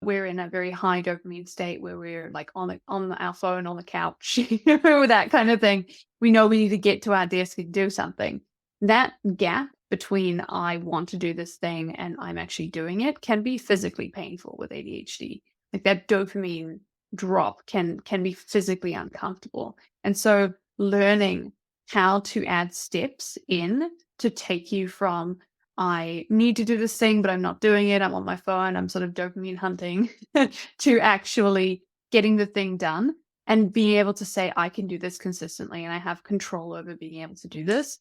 we're in a very high dopamine state where we're like on our phone on the couch, that kind of thing. We know we need to get to our desk and do something. That gap between I want to do this thing and I'm actually doing it can be physically painful with ADHD. Like that dopamine drop can be physically uncomfortable. And so learning how to add steps in to take you from I need to do this thing, but I'm not doing it. I'm on my phone. I'm sort of dopamine hunting to actually getting the thing done and being able to say, I can do this consistently and I have control over being able to do this.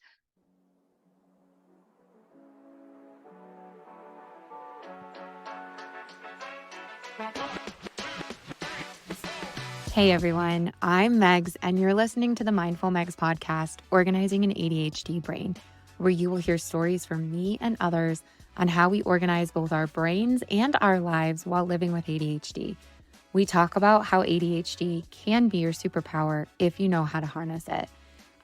Hey everyone, I'm Megs, and you're listening to the Mindful Megs podcast, Organizing an ADHD Brain, where you will hear stories from me and others on how we organize both our brains and our lives while living with ADHD. We talk about how ADHD can be your superpower if you know how to harness it.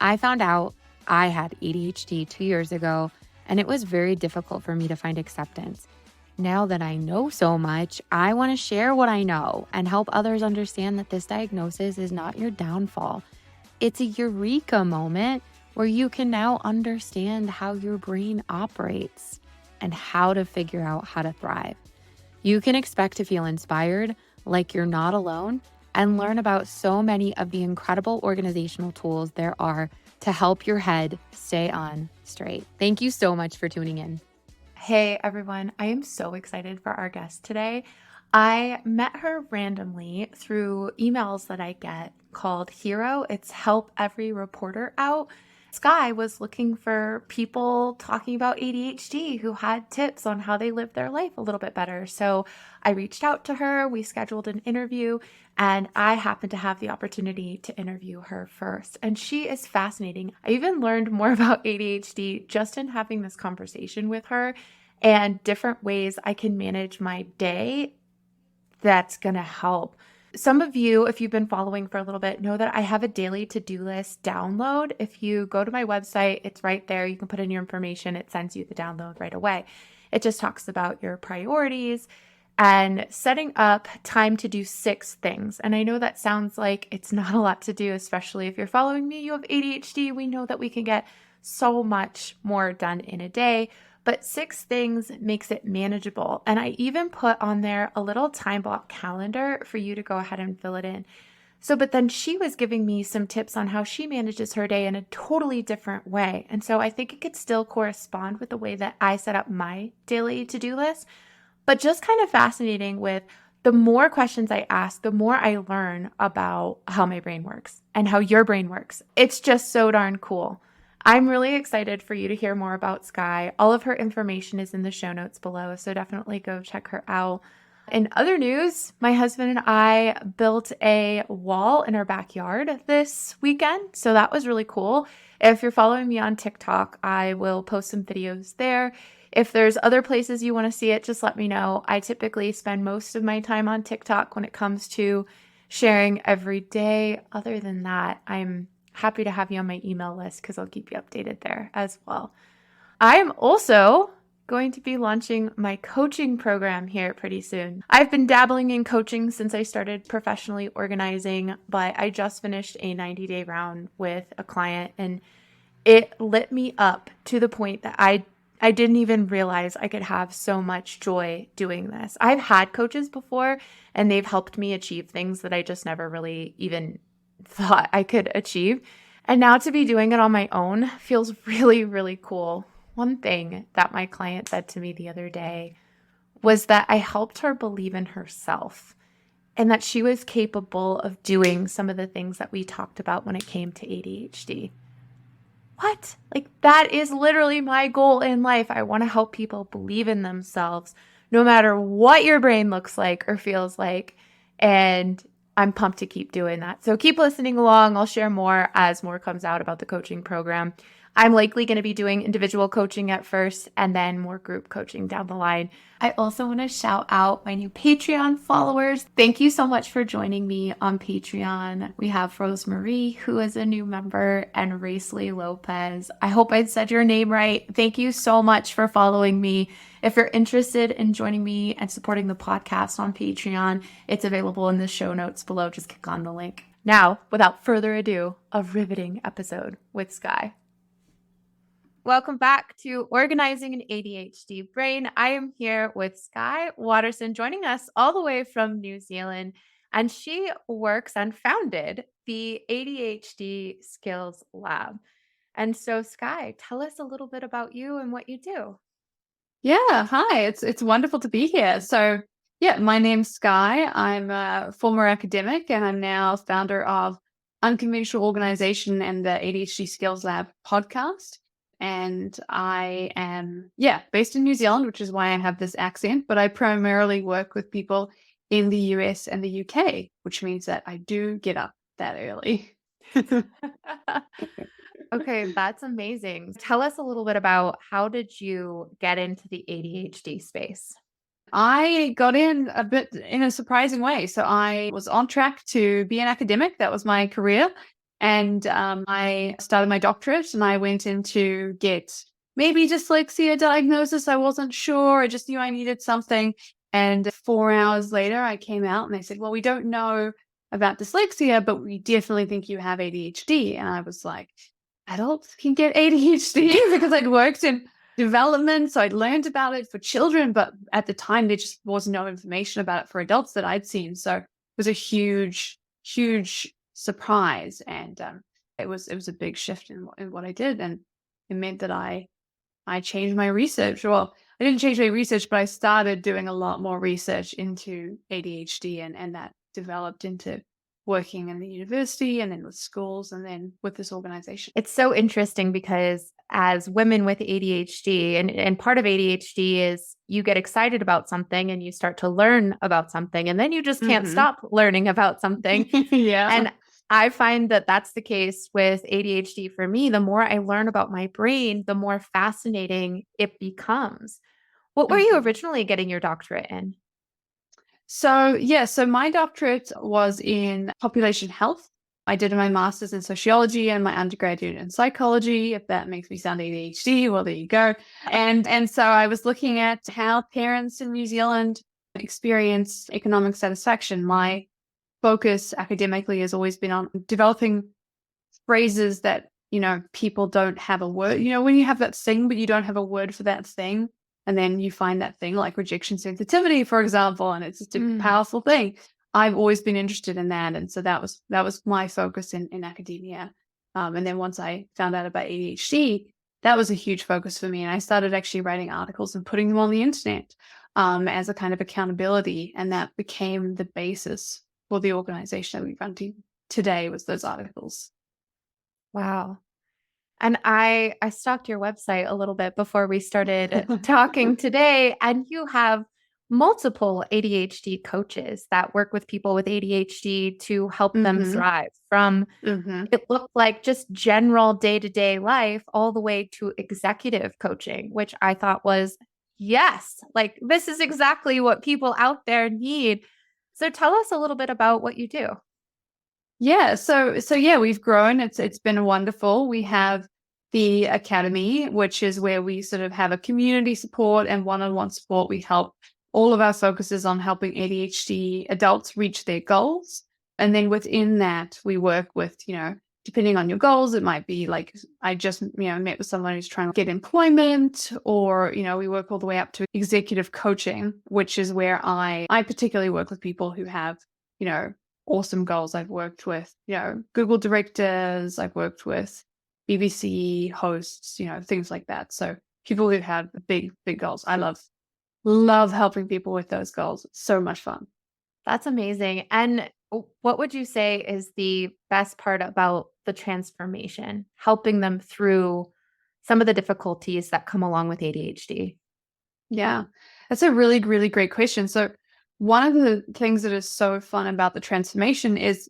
I found out I had ADHD 2 years ago, and it was very difficult for me to find acceptance. Now that I know so much, I want to share what I know and help others understand that this diagnosis is not your downfall. It's a eureka moment where you can now understand how your brain operates and how to figure out how to thrive. You can expect to feel inspired, like you're not alone, and learn about so many of the incredible organizational tools there are to help your head stay on straight. Thank you so much for tuning in. Hey everyone, I am so excited for our guest today. I met her randomly through emails that I get called Hero. It's Help Every Reporter Out. Skye was looking for people talking about ADHD who had tips on how they live their life a little bit better. So I reached out to her, we scheduled an interview, and I happened to have the opportunity to interview her first. And she is fascinating. I even learned more about ADHD just in having this conversation with her and different ways I can manage my day that's going to help. Some of you, if you've been following for a little bit, know that I have a daily to-do list download. If you go to my website, it's right there. You can put in your information. It sends you the download right away. It just talks about your priorities and setting up time to do 6 things. And I know that sounds like it's not a lot to do, especially if you're following me, you have ADHD. We know that we can get so much more done in a day, but 6 things makes it manageable. And I even put on there a little time block calendar for you to go ahead and fill it in. But then she was giving me some tips on how she manages her day in a totally different way. And so I think it could still correspond with the way that I set up my daily to-do list, but just kind of fascinating with the more questions I ask, the more I learn about how my brain works and how your brain works. It's just so darn cool. I'm really excited for you to hear more about Skye. All of her information is in the show notes below, so definitely go check her out. In other news, my husband and I built a wall in our backyard this weekend, so that was really cool. If you're following me on TikTok, I will post some videos there. If there's other places you want to see it, just let me know. I typically spend most of my time on TikTok when it comes to sharing every day. Other than that, I'm happy to have you on my email list because I'll keep you updated there as well. I am also going to be launching my coaching program here pretty soon. I've been dabbling in coaching since I started professionally organizing, but I just finished a 90-day round with a client and it lit me up to the point that I didn't even realize I could have so much joy doing this. I've had coaches before and they've helped me achieve things that I just never really even thought I could achieve. And now to be doing it on my own feels really, really cool. One thing that my client said to me the other day was that I helped her believe in herself and that she was capable of doing some of the things that we talked about when it came to ADHD. What? Like, that is literally my goal in life. I want to help people believe in themselves no matter what your brain looks like or feels like. And I'm pumped to keep doing that. So keep listening along. I'll share more as more comes out about the coaching program. I'm likely going to be doing individual coaching at first and then more group coaching down the line. I also want to shout out my new Patreon followers. Thank you so much for joining me on Patreon. We have Rosemary, who is a new member, and Raisley Lopez. I hope I said your name right. Thank you so much for following me. If you're interested in joining me and supporting the podcast on Patreon, it's available in the show notes below. Just click on the link. Now, without further ado, a riveting episode with Skye. Welcome back to Organizing an ADHD Brain. I am here with Skye Waterson, joining us all the way from New Zealand, and she works and founded the ADHD Skills Lab. And so, Skye, tell us a little bit about you and what you do. Yeah, hi. It's wonderful to be here. So, yeah, my name's Skye. I'm a former academic, and I'm now founder of Unconventional Organization and the ADHD Skills Lab podcast. And I am, based in New Zealand, which is why I have this accent, but I primarily work with people in the US and the UK, which means that I do get up that early. Okay, that's amazing. Tell us a little bit about how did you get into the ADHD space? I got in a bit in a surprising way. So I was on track to be an academic. That was my career. And I started my doctorate and I went in to get maybe dyslexia diagnosis. I wasn't sure. I just knew I needed something. And 4 hours later, I came out and they said, well, we don't know about dyslexia, but we definitely think you have ADHD. And I was like, adults can get ADHD because I'd worked in development. So I'd learned about it for children, but at the time, there just was no information about it for adults that I'd seen. So it was a huge, huge surprise. And it was a big shift in what I did. And it meant that I changed my research. Well, I didn't change my research, but I started doing a lot more research into ADHD and that developed into working in the university and then with schools and then with this organization. It's so interesting because as women with ADHD, and part of ADHD is you get excited about something and you start to learn about something and then you just can't stop learning about something. Yeah. And I find that that's the case with ADHD for me. The more I learn about my brain, the more fascinating it becomes. What were you originally getting your doctorate in? So my doctorate was in population health. I did my master's in sociology and my undergraduate in psychology. If that makes me sound ADHD, well, there you go. And so I was looking at how parents in New Zealand experience economic satisfaction. My focus academically has always been on developing phrases that, people don't have a word. When you have that thing, but you don't have a word for that thing, and then you find that thing like rejection sensitivity, for example, and it's just a powerful thing. I've always been interested in that. And so that was my focus in academia. And then once I found out about ADHD, that was a huge focus for me. And I started actually writing articles and putting them on the internet as a kind of accountability. And that became the basis for the organization that we run today, was those articles. Wow. And I stalked your website a little bit before we started talking today, and you have multiple ADHD coaches that work with people with ADHD to help them thrive from, it looked like just general day-to-day life all the way to executive coaching, which I thought was, yes, like this is exactly what people out there need. So tell us a little bit about what you do. Yeah. So we've grown. It's been wonderful. We have the academy, which is where we sort of have a community support and one-on-one support. We help all of our focus is on helping ADHD adults reach their goals. And then within that, we work with, depending on your goals, it might be like I just, met with someone who's trying to get employment, or, we work all the way up to executive coaching, which is where I particularly work with people who have, awesome goals. I've worked with, Google directors, I've worked with BBC hosts, things like that. So people who have big, big goals. I love helping people with those goals. It's so much fun. That's amazing. And what would you say is the best part about the transformation, helping them through some of the difficulties that come along with ADHD? Yeah, that's a really, really great question. So one of the things that is so fun about the transformation is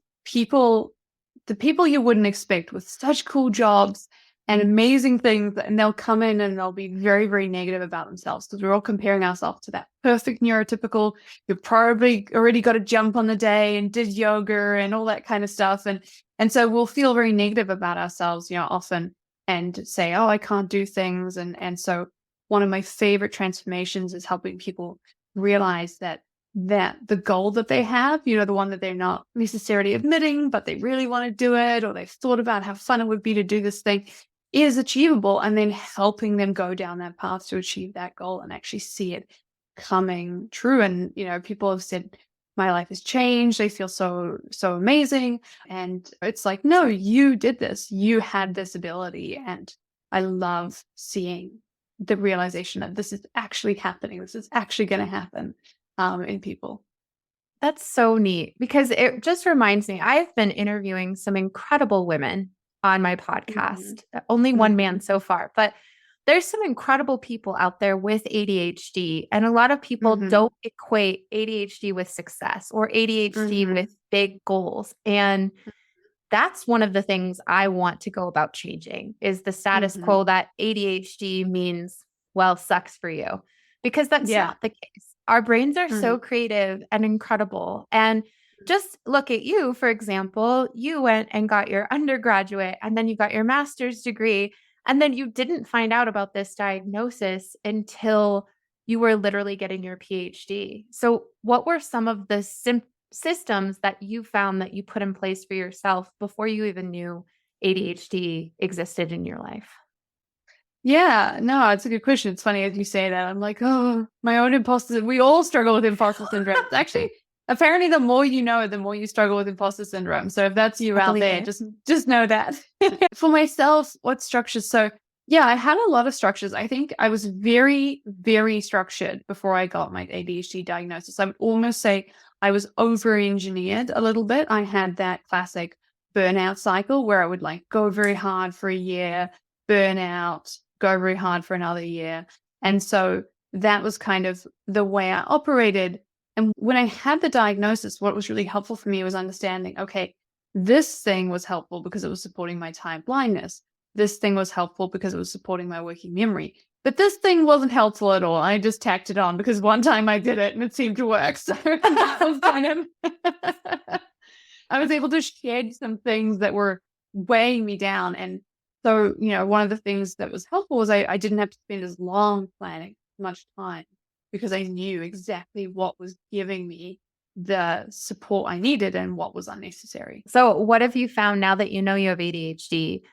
the people you wouldn't expect with such cool jobs and amazing things, and they'll come in and they'll be very, very negative about themselves because we're all comparing ourselves to that perfect neurotypical. You've probably already got a jump on the day and did yoga and all that kind of stuff. And so we'll feel very negative about ourselves, often, and say, oh, I can't do things. And so one of my favorite transformations is helping people realize that the goal that they have, the one that they're not necessarily admitting, but they really want to do it, or they've thought about how fun it would be to do this thing, is achievable, and then helping them go down that path to achieve that goal and actually see it coming true. And, people have said, my life has changed. I feel so, so amazing. And it's like, no, you did this. You had this ability. And I love seeing the realization that this is actually happening. This is actually going to happen in people. That's so neat, because it just reminds me, I've been interviewing some incredible women on my podcast, only one man so far, but there's some incredible people out there with ADHD. And a lot of people don't equate ADHD with success or ADHD with big goals. And that's one of the things I want to go about changing, is the status quo that ADHD means, well, sucks for you, because that's not the case. Our brains are so creative and incredible. And just look at you, for example, you went and got your undergraduate, and then you got your master's degree, and then you didn't find out about this diagnosis until you were literally getting your PhD. So what were some of the systems that you found that you put in place for yourself before you even knew ADHD existed in your life? Yeah, no, it's a good question. It's funny as you say that. I'm like, oh, my own imposter. We all struggle with imposter syndrome. It's actually, apparently, the more you know, the more you struggle with imposter syndrome. So if that's you out there, just know that. For myself, what structures? So yeah, I had a lot of structures. I think I was very, very structured before I got my ADHD diagnosis. I would almost say I was over-engineered a little bit. I had that classic burnout cycle where I would go very hard for a year, burn out, go very hard for another year. And so that was kind of the way I operated. And when I had the diagnosis, what was really helpful for me was understanding, okay, this thing was helpful because it was supporting my tired blindness. This thing was helpful because it was supporting my working memory. But this thing wasn't helpful at all. I just tacked it on because one time I did it and it seemed to work. So that was kind of, I was able to shed some things that were weighing me down. And so, one of the things that was helpful was I didn't have to spend as long planning much time, because I knew exactly what was giving me the support I needed and what was unnecessary. So what have you found now that you know you have ADHD?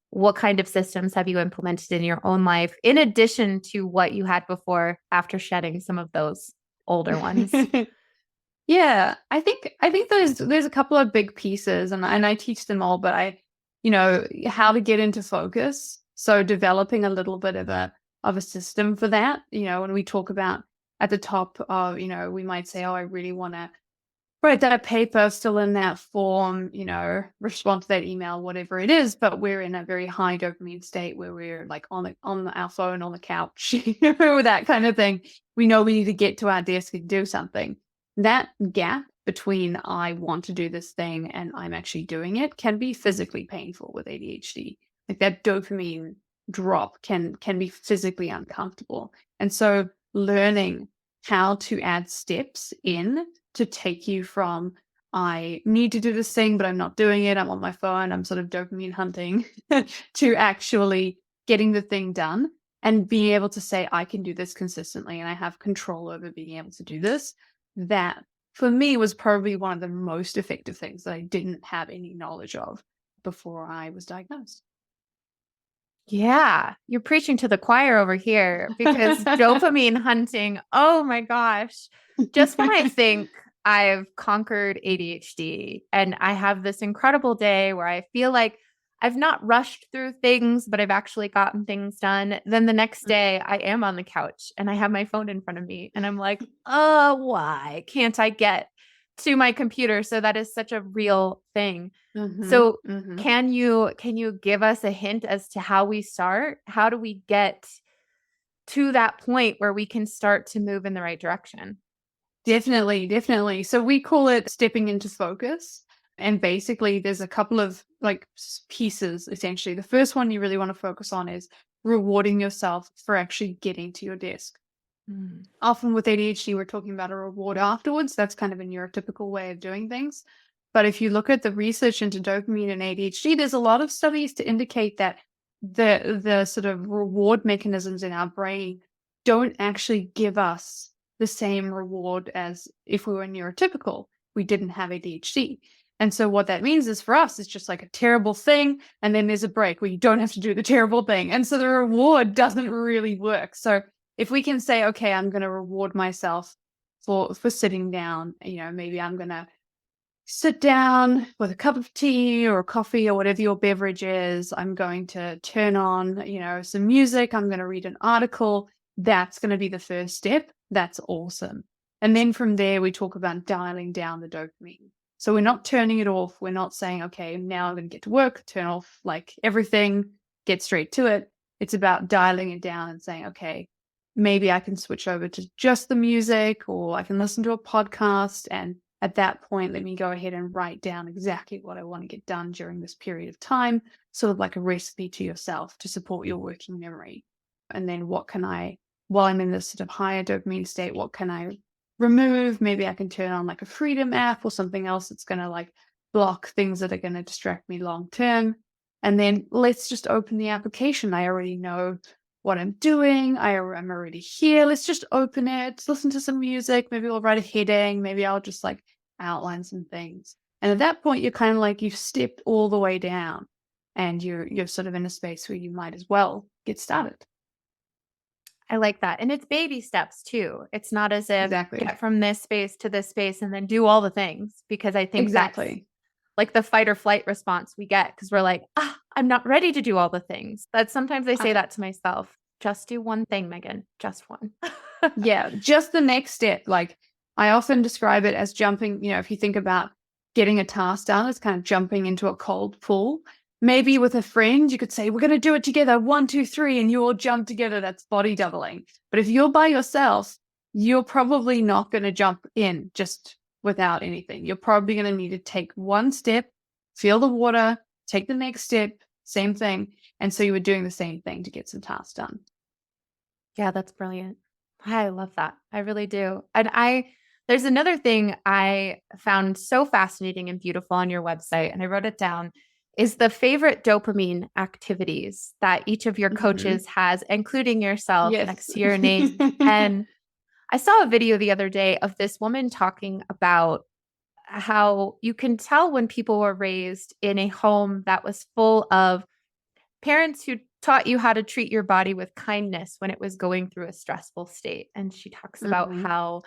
What kind of systems have you implemented in your own life, in addition to what you had before, after shedding some of those older ones? Yeah, I think there's a couple of big pieces, and I teach them all, but how to get into focus. So developing a little bit of a system for that. When we talk about at the top of, we might say, oh, I really want to write that paper, still in that form, respond to that email, whatever it is. But we're in a very high dopamine state where we're on our phone, on the couch, that kind of thing. We know we need to get to our desk and do something. That gap between I want to do this thing and I'm actually doing it can be physically painful with ADHD. Like that dopamine drop can be physically uncomfortable. And so learning how to add steps in to take you from I need to do this thing, but I'm not doing it. I'm on my phone. I'm sort of dopamine hunting to actually getting the thing done and being able to say, I can do this consistently and I have control over being able to do this. That for me was probably one of the most effective things that I didn't have any knowledge of before I was diagnosed. Yeah, you're preaching to the choir over here, because dopamine hunting, oh my gosh. Just when I think I've conquered ADHD and I have this incredible day where I feel like I've not rushed through things, but I've actually gotten things done, then the next day I am on the couch and I have my phone in front of me and I'm like, oh, why can't I get to my computer? So that is such a real thing. So can you give us a hint as to how we start? How do we get to that point where we can start to move in the right direction? Definitely. So we call it stepping into focus. And basically there's a couple of like pieces, essentially. The first one you really want to focus on is rewarding yourself for actually getting to your desk. Often with ADHD, we're talking about a reward afterwards. That's kind of a neurotypical way of doing things. But if you look at the research into dopamine and ADHD, there's a lot of studies to indicate that the sort of reward mechanisms in our brain don't actually give us the same reward as if we were neurotypical, we didn't have ADHD. And so what that means is for us, it's just like a terrible thing. And then there's a break where you don't have to do the terrible thing. And so the reward doesn't really work. So if we can say, okay, I'm going to reward myself for sitting down, maybe I'm going to sit down with a cup of tea or coffee or whatever your beverage is. I'm going to turn on, some music. I'm going to read an article. That's going to be the first step. That's awesome. And then from there, we talk about dialing down the dopamine. So we're not turning it off. We're not saying, okay, now I'm going to get to work, turn off like everything, get straight to it. It's about dialing it down and saying, okay, maybe I can switch over to just the music, or I can listen to a podcast. And at that point, let me go ahead and write down exactly what I want to get done during this period of time, sort of like a recipe to yourself to support your working memory. And then while I'm in this sort of higher dopamine state, what can I remove? Maybe I can turn on like a freedom app or something else that's going to like block things that are going to distract me long term. And then let's just open the application. I already know what I'm doing. I'm already here. Let's just open it, listen to some music. Maybe I'll write a heading. Maybe I'll just like outline some things. And at that point, you're kind of like you've stepped all the way down and you're sort of in a space where you might as well get started. I like that. And it's baby steps too. It's not as if get from this space to this space and then do all the things, because I think that's like the fight or flight response we get because we're like, I'm not ready to do all the things. That's sometimes I say that to myself. Just do one thing, Megan. Just one. Yeah, just the next step. Like I often describe it as jumping, if you think about getting a task done, it's kind of jumping into a cold pool. Maybe with a friend, you could say, we're going to do it together. 1, 2, 3, and you all jump together. That's body doubling. But if you're by yourself, you're probably not going to jump in just without anything. You're probably going to need to take one step, feel the water, take the next step, same thing. And so you were doing the same thing to get some tasks done. Yeah, that's brilliant. I love that. I really do. And there's another thing I found so fascinating and beautiful on your website, and I wrote it down, is the favorite dopamine activities that each of your coaches has, including yourself next to your name. And I saw a video the other day of this woman talking about how you can tell when people were raised in a home that was full of parents who taught you how to treat your body with kindness when it was going through a stressful state. And she talks about how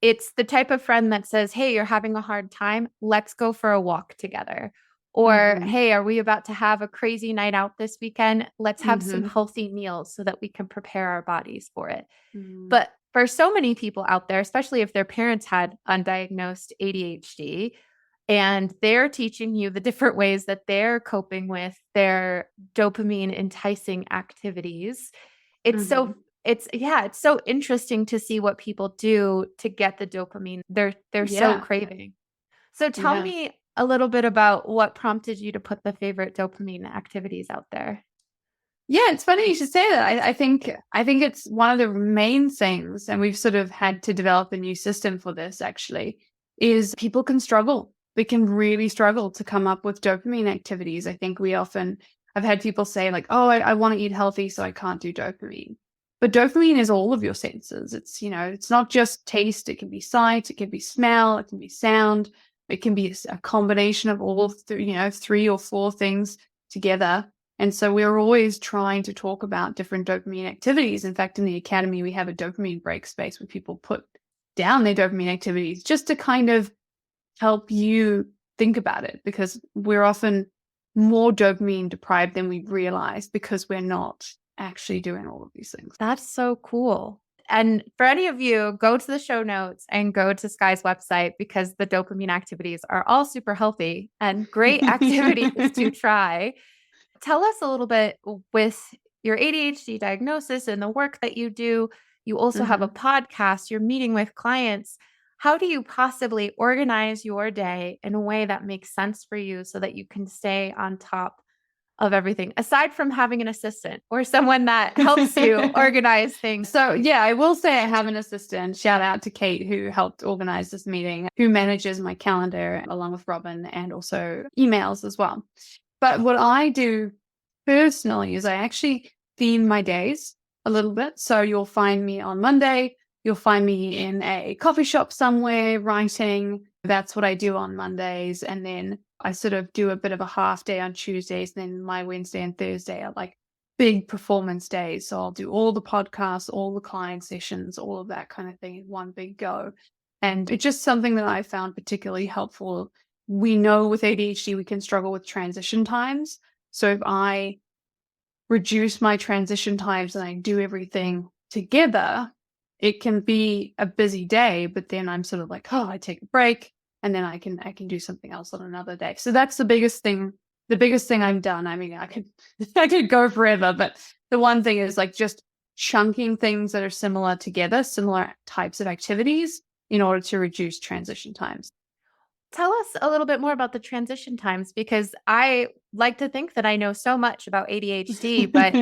it's the type of friend that says, hey, you're having a hard time. Let's go for a walk together. Or, hey, are we about to have a crazy night out this weekend? Let's have some healthy meals so that we can prepare our bodies for it. But for so many people out there, especially if their parents had undiagnosed ADHD, and they're teaching you the different ways that they're coping with their dopamine enticing activities, it's so interesting to see what people do to get the dopamine they're so craving. So tell me a little bit about what prompted you to put the favorite dopamine activities out there. Yeah, it's funny you should say that. I think it's one of the main things, and we've sort of had to develop a new system for this actually, is people can struggle. They can really struggle to come up with dopamine activities. I think I've had people say like, oh, I want to eat healthy, so I can't do dopamine. But dopamine is all of your senses. It's, it's not just taste. It can be sight. It can be smell. It can be sound. It can be a combination of all, 3 or 4 things together. And so we're always trying to talk about different dopamine activities. In fact, in the academy, we have a dopamine break space where people put down their dopamine activities just to kind of help you think about it, because we're often more dopamine deprived than we realize because we're not actually doing all of these things. That's so cool. And for any of you, go to the show notes and go to Skye's website, because the dopamine activities are all super healthy and great activities to try. Tell us a little bit, with your ADHD diagnosis and the work that you do. You also have a podcast, you're meeting with clients. how do you possibly organize your day in a way that makes sense for you so that you can stay on top of everything, aside from having an assistant or someone that helps you organize things? So yeah, I will say I have an assistant. Shout out to Kate, who helped organize this meeting, who manages my calendar along with Robin, and also emails as well. But what I do personally is I actually theme my days a little bit. So you'll find me on Monday, you'll find me in a coffee shop somewhere writing. That's what I do on Mondays. And then I sort of do a bit of a half day on Tuesdays. Then my Wednesday and Thursday are like big performance days. So I'll do all the podcasts, all the client sessions, all of that kind of thing in one big go. And it's just something that I found particularly helpful. We know with ADHD, we can struggle with transition times. So if I reduce my transition times and I do everything together, it can be a busy day, but then I'm sort of like, oh, I take a break and then I can do something else on another day. So that's the biggest thing I've done. I mean, I could go forever, but the one thing is like just chunking things that are similar together, similar types of activities in order to reduce transition times. Tell us a little bit more about the transition times, because I like to think that I know so much about ADHD, but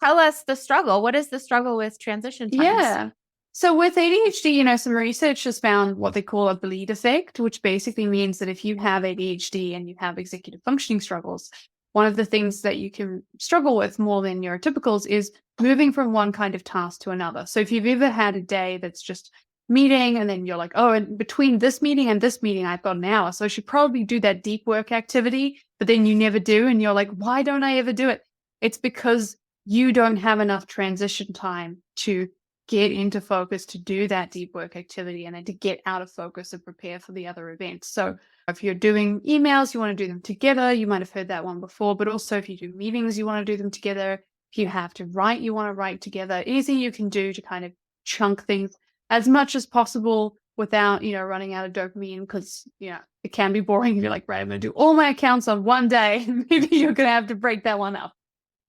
tell us the struggle. What is the struggle with transition times? Yeah. So with ADHD, some research has found what they call a bleed effect, which basically means that if you have ADHD and you have executive functioning struggles, one of the things that you can struggle with more than neurotypicals is moving from one kind of task to another. So if you've ever had a day that's just meeting and then you're like, oh, and between this meeting and this meeting, I've got an hour. So I should probably do that deep work activity, but then you never do. And you're like, why don't I ever do it? It's because you don't have enough transition time to get into focus to do that deep work activity and then to get out of focus and prepare for the other events. So if you're doing emails, you want to do them together. You might have heard that one before, but also if you do meetings, you want to do them together. If you have to write, you want to write together. Anything you can do to kind of chunk things as much as possible without, running out of dopamine, because, it can be boring. You're like, right, I'm going to do all my accounts on one day. Maybe you're going to have to break that one up.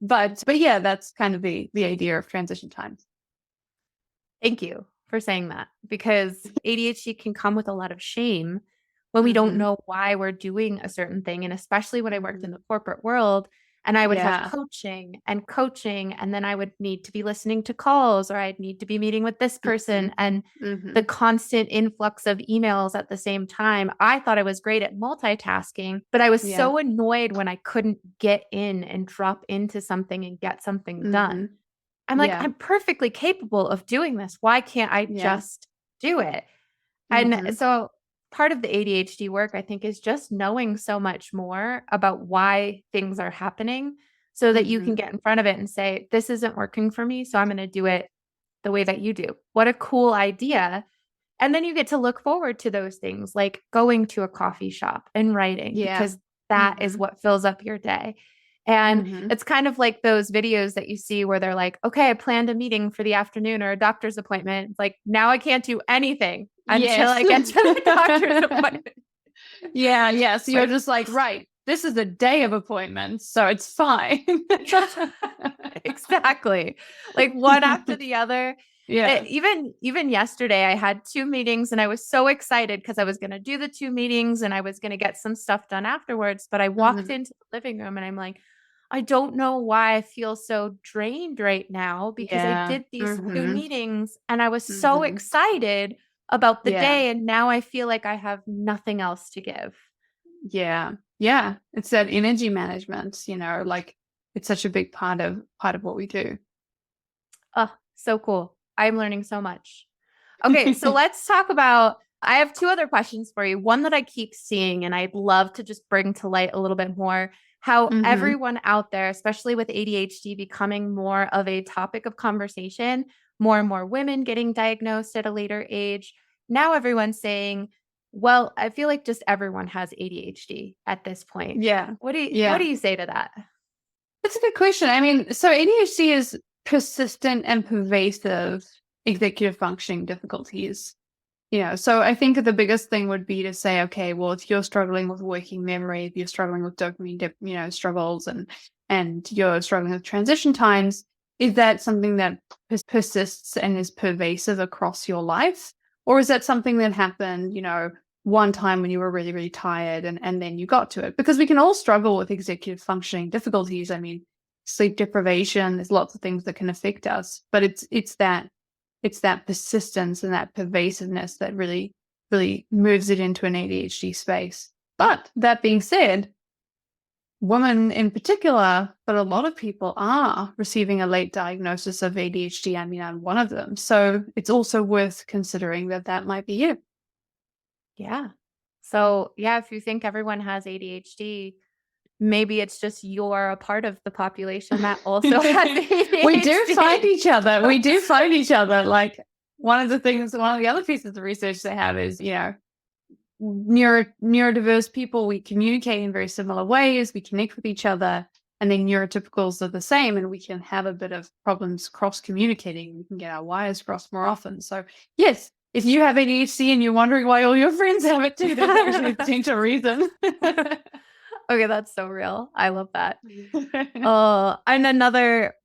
But yeah, that's kind of the idea of transition times. Thank you for saying that, because ADHD can come with a lot of shame when we don't know why we're doing a certain thing. And especially when I worked in the corporate world and I would have coaching, and then I would need to be listening to calls, or I'd need to be meeting with this person, and the constant influx of emails at the same time. I thought I was great at multitasking, but I was so annoyed when I couldn't get in and drop into something and get something done. I'm like, I'm perfectly capable of doing this. Why can't I just do it? And so part of the ADHD work, I think, is just knowing so much more about why things are happening so that you can get in front of it and say, this isn't working for me, so I'm going to do it the way that you do. What a cool idea. And then you get to look forward to those things, like going to a coffee shop and writing, because that is what fills up your day. And it's kind of like those videos that you see where they're like, okay, I planned a meeting for the afternoon or a doctor's appointment. It's like, now I can't do anything until I get to the doctor's appointment. Yeah. So you're just like, right, this is a day of appointments, so it's fine. Exactly. Like one after the other. Yeah. Even yesterday, I had 2 meetings and I was so excited because I was going to do the 2 meetings and I was going to get some stuff done afterwards. But I walked into the living room and I'm like, I don't know why I feel so drained right now, because I did these 2 meetings and I was so excited about the day. And now I feel like I have nothing else to give. Yeah. It's that energy management, like it's such a big part of what we do. Oh, so cool. I'm learning so much. Okay, so let's talk about, I have 2 other questions for you. One that I keep seeing, and I'd love to just bring to light a little bit more, how everyone out there, especially with ADHD becoming more of a topic of conversation, more and more women getting diagnosed at a later age. Now everyone's saying, well, I feel like just everyone has ADHD at this point. Yeah. What do you say to that? That's a good question. I mean, so ADHD is persistent and pervasive executive functioning difficulties. So I think the biggest thing would be to say, okay, well, if you're struggling with working memory, if you're struggling with dopamine, struggles, and you're struggling with transition times, is that something that persists and is pervasive across your life? Or is that something that happened, one time when you were really, really tired and then you got to it? Because we can all struggle with executive functioning difficulties. I mean, sleep deprivation, there's lots of things that can affect us, but it's that persistence and that pervasiveness that really, really moves it into an ADHD space. But that being said, women in particular, but a lot of people are receiving a late diagnosis of ADHD. I mean, I'm one of them. So it's also worth considering that might be you. Yeah. So, yeah, if you think everyone has ADHD, maybe it's just you're a part of the population that also has ADHD. We do find each other. We do find each other. Like one of the other pieces of research they have is, neurodiverse people, we communicate in very similar ways. We connect with each other. And then neurotypicals are the same, and we can have a bit of problems cross-communicating. We can get our wires crossed more often. So, yes, if you have ADHD and you're wondering why all your friends have it too, there's actually a potential reason. Okay, that's so real. I love that. And another,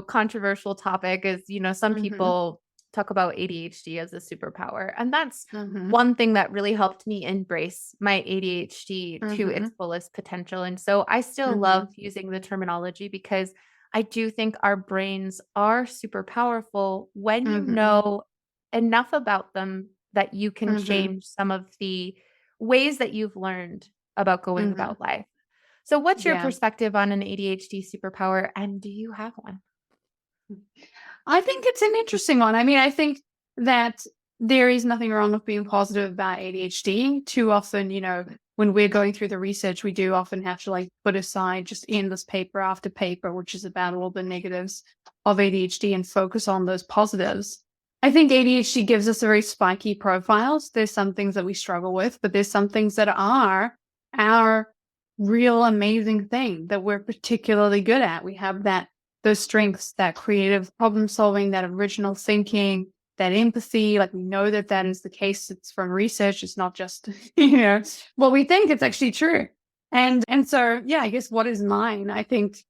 controversial topic is, some people talk about ADHD as a superpower. And that's one thing that really helped me embrace my ADHD to its fullest potential. And so I still love using the terminology because I do think our brains are super powerful when you know enough about them that you can change some of the ways that you've learned about going about life. So what's your perspective on an ADHD superpower, and do you have one? I think it's an interesting one. I mean, I think that there is nothing wrong with being positive about ADHD. Too often, when we're going through the research, we do often have to put aside just endless paper after paper, which is about all the negatives of ADHD and focus on those positives. I think ADHD gives us a very spiky profiles. There's some things that we struggle with, but there's some things that are our real amazing thing that we're particularly good at. We have those strengths, that creative problem solving, that original thinking, that empathy. We know that is the case. It's from research. It's not just, what we think. It's actually true. And so, I guess what is mine? I think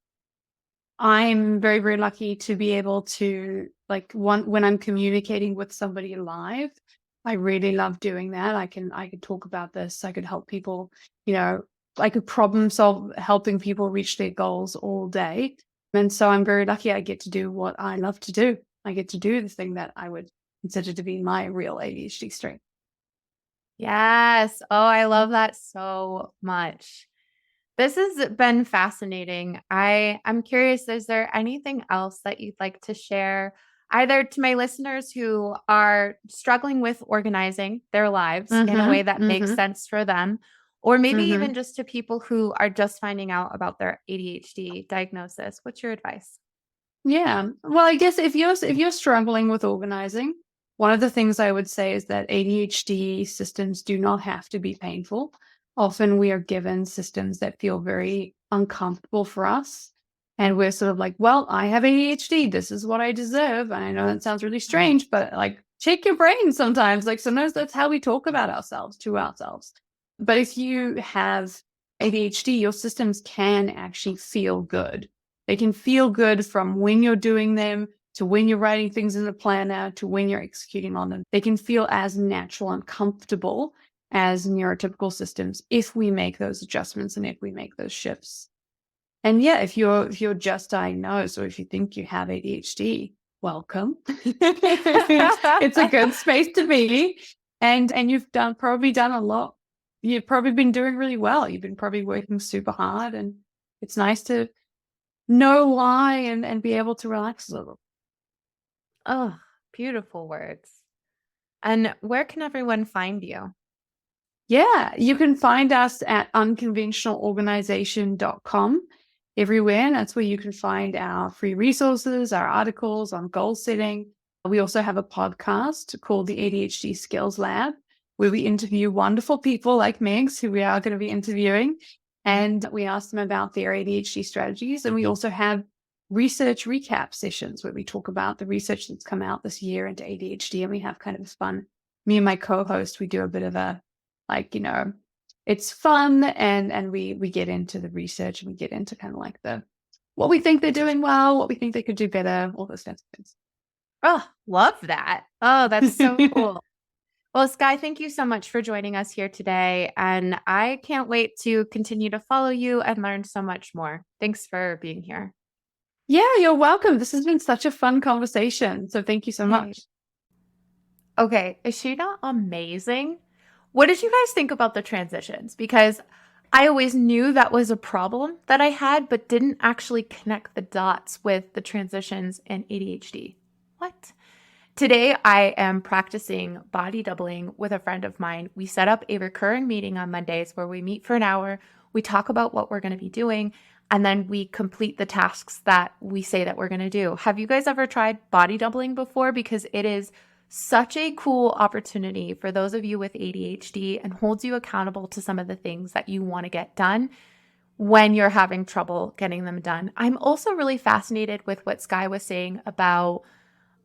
I'm very, very lucky to be able to when I'm communicating with somebody live, I really love doing that. I could talk about this. I could help people, I could problem solve, helping people reach their goals all day. And so I'm very lucky I get to do what I love to do. I get to do the thing that I would consider to be my real ADHD strength. Yes. Oh, I love that so much. This has been fascinating. I'm curious, is there anything else that you'd like to share, either to my listeners who are struggling with organizing their lives in a way that makes sense for them, or maybe even just to people who are just finding out about their ADHD diagnosis? What's your advice? Yeah. Well, I guess if you're struggling with organizing, one of the things I would say is that ADHD systems do not have to be painful. Often we are given systems that feel very uncomfortable for us. And we're sort of well, I have ADHD. This is what I deserve. And I know that sounds really strange, but check your brain sometimes. Sometimes that's how we talk about ourselves to ourselves. But if you have ADHD, your systems can actually feel good. They can feel good from when you're doing them to when you're writing things in the planner to when you're executing on them. They can feel as natural and comfortable as neurotypical systems if we make those adjustments and if we make those shifts. And if you're just diagnosed, or if you think you have ADHD, welcome. It's a good space to be. And you've probably done a lot. You've probably been doing really well. You've been probably working super hard, and it's nice to know why and be able to relax a little. Oh, beautiful words. And where can everyone find you? Yeah, you can find us at unconventionalorganization.com everywhere. That's where you can find our free resources, our articles on goal setting. We also have a podcast called the ADHD Skills Lab, where we interview wonderful people like Megs, who we are going to be interviewing, and we ask them about their ADHD strategies. And we also have research recap sessions where we talk about the research that's come out this year into ADHD, and we have kind of fun. Me and my co-host, we do a bit of a it's fun, and we get into the research, and we get into kind of what we think they're doing well, what we think they could do better, all those kinds of things. Oh, love that. Oh, that's so cool. Well, Skye, thank you so much for joining us here today. And I can't wait to continue to follow you and learn so much more. Thanks for being here. Yeah, you're welcome. This has been such a fun conversation. So thank you so Yay. much. Okay, is she not amazing? What did you guys think about the transitions? Because I always knew that was a problem that I had, but didn't actually connect the dots with the transitions in ADHD. What? Today, I am practicing body doubling with a friend of mine. We set up a recurring meeting on Mondays where we meet for an hour, we talk about what we're going to be doing, and then we complete the tasks that we say that we're going to do. Have you guys ever tried body doubling before? Because it is such a cool opportunity for those of you with ADHD and holds you accountable to some of the things that you want to get done when you're having trouble getting them done. I'm also really fascinated with what Skye was saying about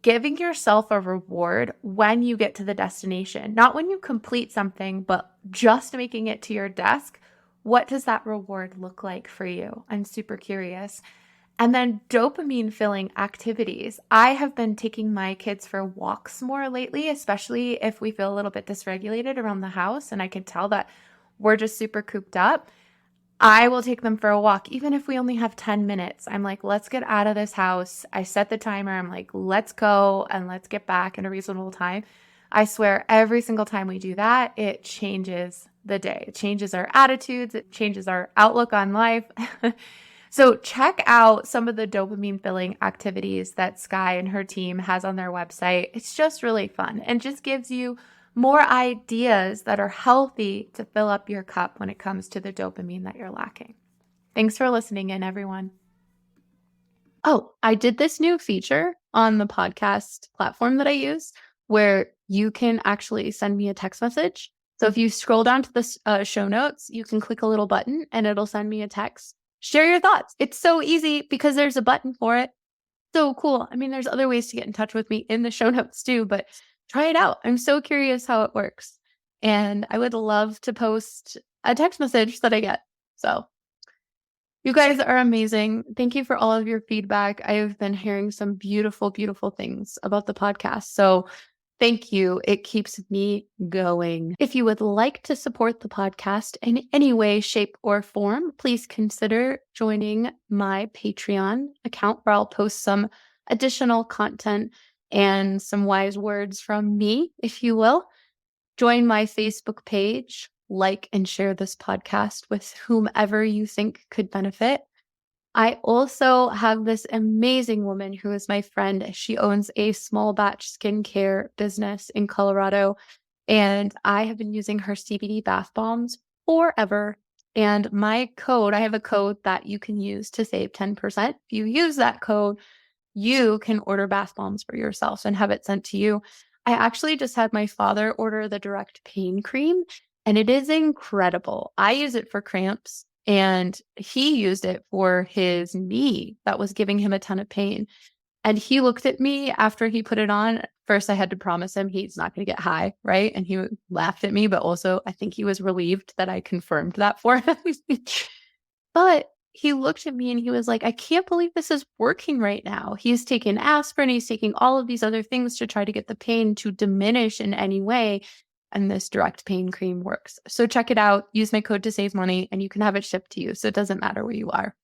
giving yourself a reward when you get to the destination, not when you complete something, but just making it to your desk. What does that reward look like for you? I'm super curious. And then dopamine filling activities. I have been taking my kids for walks more lately, especially if we feel a little bit dysregulated around the house and I can tell that we're just super cooped up. I will take them for a walk, even if we only have 10 minutes. I'm like, let's get out of this house. I set the timer. I'm like, let's go and let's get back in a reasonable time. I swear, every single time we do that, it changes the day. It changes our attitudes. It changes our outlook on life. So check out some of the dopamine filling activities that Skye and her team has on their website. It's just really fun and just gives you more ideas that are healthy to fill up your cup when it comes to the dopamine that you're lacking. Thanks for listening in, everyone. Oh, I did this new feature on the podcast platform that I use where you can actually send me a text message. So if you scroll down to the show notes, you can click a little button and it'll send me a text. Share your thoughts. It's so easy because there's a button for it. So cool. I mean, there's other ways to get in touch with me in the show notes too, but try it out. I'm so curious how it works. And I would love to post a text message that I get. So you guys are amazing. Thank you for all of your feedback. I have been hearing some beautiful, beautiful things about the podcast. So thank you. It keeps me going. If you would like to support the podcast in any way, shape, or form, please consider joining my Patreon account where I'll post some additional content and some wise words from me, if you will. Join my Facebook page, like and share this podcast with whomever you think could benefit. I also have this amazing woman who is my friend. She owns a small batch skincare business in Colorado, and I have been using her CBD bath bombs forever. And I have a code that you can use to save 10%. If you use that code, you can order bath bombs for yourself and have it sent to you. I actually just had my father order the direct pain cream, and it is incredible. I use it for cramps, and he used it for his knee that was giving him a ton of pain. And he looked at me after he put it on. First, I had to promise him he's not going to get high, right? And he laughed at me, but also I think he was relieved that I confirmed that for him. But he looked at me and he was like, I can't believe this is working right now. He's taking aspirin, he's taking all of these other things to try to get the pain to diminish in any way. And this direct pain cream works. So check it out. Use my code to save money and you can have it shipped to you. So it doesn't matter where you are.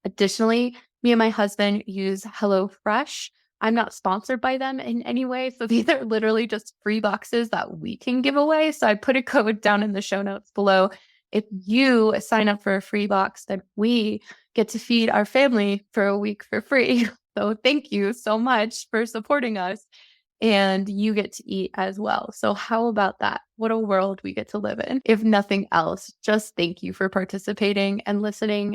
Additionally, me and my husband use HelloFresh. I'm not sponsored by them in any way. So these are literally just free boxes that we can give away. So I put a code down in the show notes below. If you sign up for a free box, then we get to feed our family for a week for free. So thank you so much for supporting us. And you get to eat as well. So how about that? What a world we get to live in. If nothing else, just thank you for participating and listening.